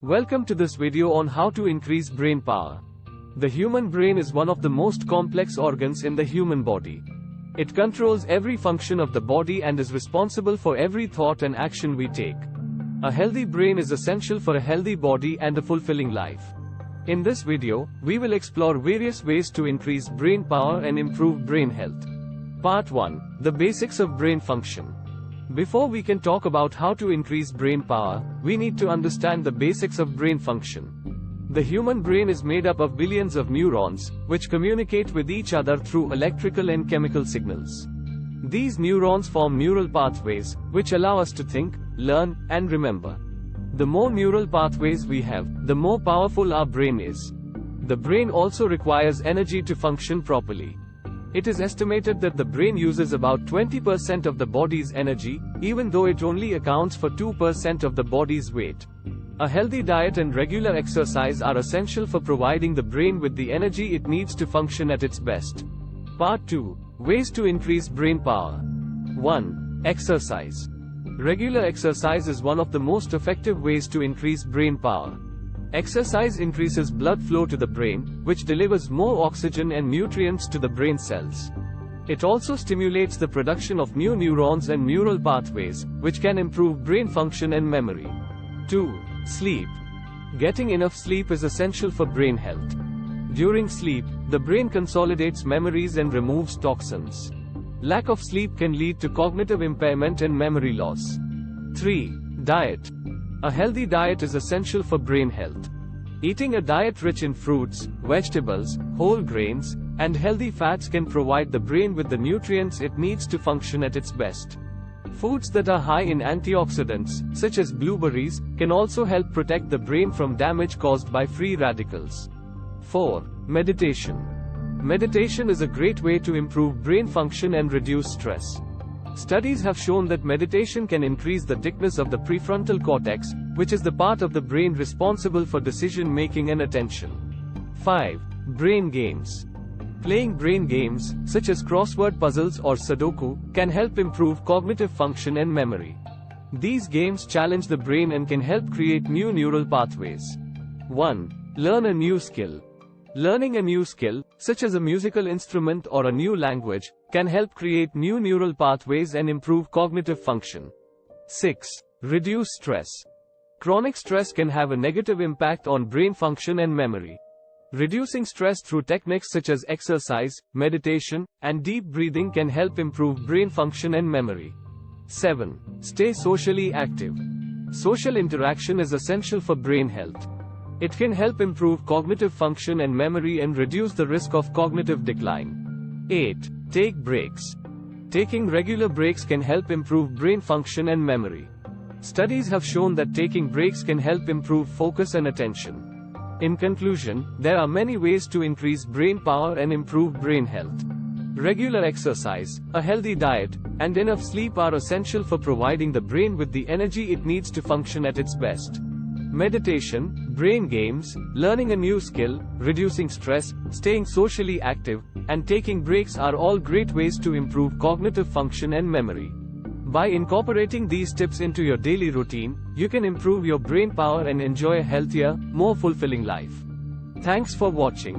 Welcome to this video on how to increase brain power. The human brain is one of the most complex organs in the human body. It controls every function of the body and is responsible for every thought and action we take. A healthy brain is essential for a healthy body and a fulfilling life. In this video, we will explore various ways to increase brain power and improve brain health. Part 1. The basics of brain function. Before we can talk about how to increase brain power, we need to understand the basics of brain function. The human brain is made up of billions of neurons, which communicate with each other through electrical and chemical signals. These neurons form neural pathways, which allow us to think, learn, and remember. The more neural pathways we have, the more powerful our brain is. The brain also requires energy to function properly. It is estimated that the brain uses about 20% of the body's energy, even though it only accounts for 2% of the body's weight. A healthy diet and regular exercise are essential for providing the brain with the energy it needs to function at its best. Part 2. Ways to increase brain power. 1. Exercise. Regular exercise is one of the most effective ways to increase brain power. Exercise increases blood flow to the brain, which delivers more oxygen and nutrients to the brain cells. It also stimulates the production of new neurons and neural pathways, which can improve brain function and memory. 2. Sleep. Getting enough sleep is essential for brain health. During sleep, the brain consolidates memories and removes toxins. Lack of sleep can lead to cognitive impairment and memory loss. 3. Diet. A healthy diet is essential for brain health. Eating a diet rich in fruits, vegetables, whole grains, and healthy fats can provide the brain with the nutrients it needs to function at its best. Foods that are high in antioxidants, such as blueberries, can also help protect the brain from damage caused by free radicals. 4. Meditation. Meditation is a great way to improve brain function and reduce stress. Studies have shown that meditation can increase the thickness of the prefrontal cortex, which is the part of the brain responsible for decision-making and attention. 5. Brain games. Playing brain games, such as crossword puzzles or Sudoku, can help improve cognitive function and memory. These games challenge the brain and can help create new neural pathways. 1. Learn a new skill. Learning a new skill, such as a musical instrument or a new language, can help create new neural pathways and improve cognitive function. 6. Reduce stress. Chronic stress can have a negative impact on brain function and memory. Reducing stress through techniques such as exercise, meditation, and deep breathing can help improve brain function and memory. 7. Stay socially active. Social interaction is essential for brain health. It can help improve cognitive function and memory and reduce the risk of cognitive decline. 8. Take breaks. Taking regular breaks can help improve brain function and memory. Studies have shown that taking breaks can help improve focus and attention. In conclusion, there are many ways to increase brain power and improve brain health. Regular exercise, a healthy diet, and enough sleep are essential for providing the brain with the energy it needs to function at its best. Meditation, brain games, learning a new skill, reducing stress, staying socially active, and taking breaks are all great ways to improve cognitive function and memory. By incorporating these tips into your daily routine, you can improve your brain power and enjoy a healthier, more fulfilling life. Thanks for watching.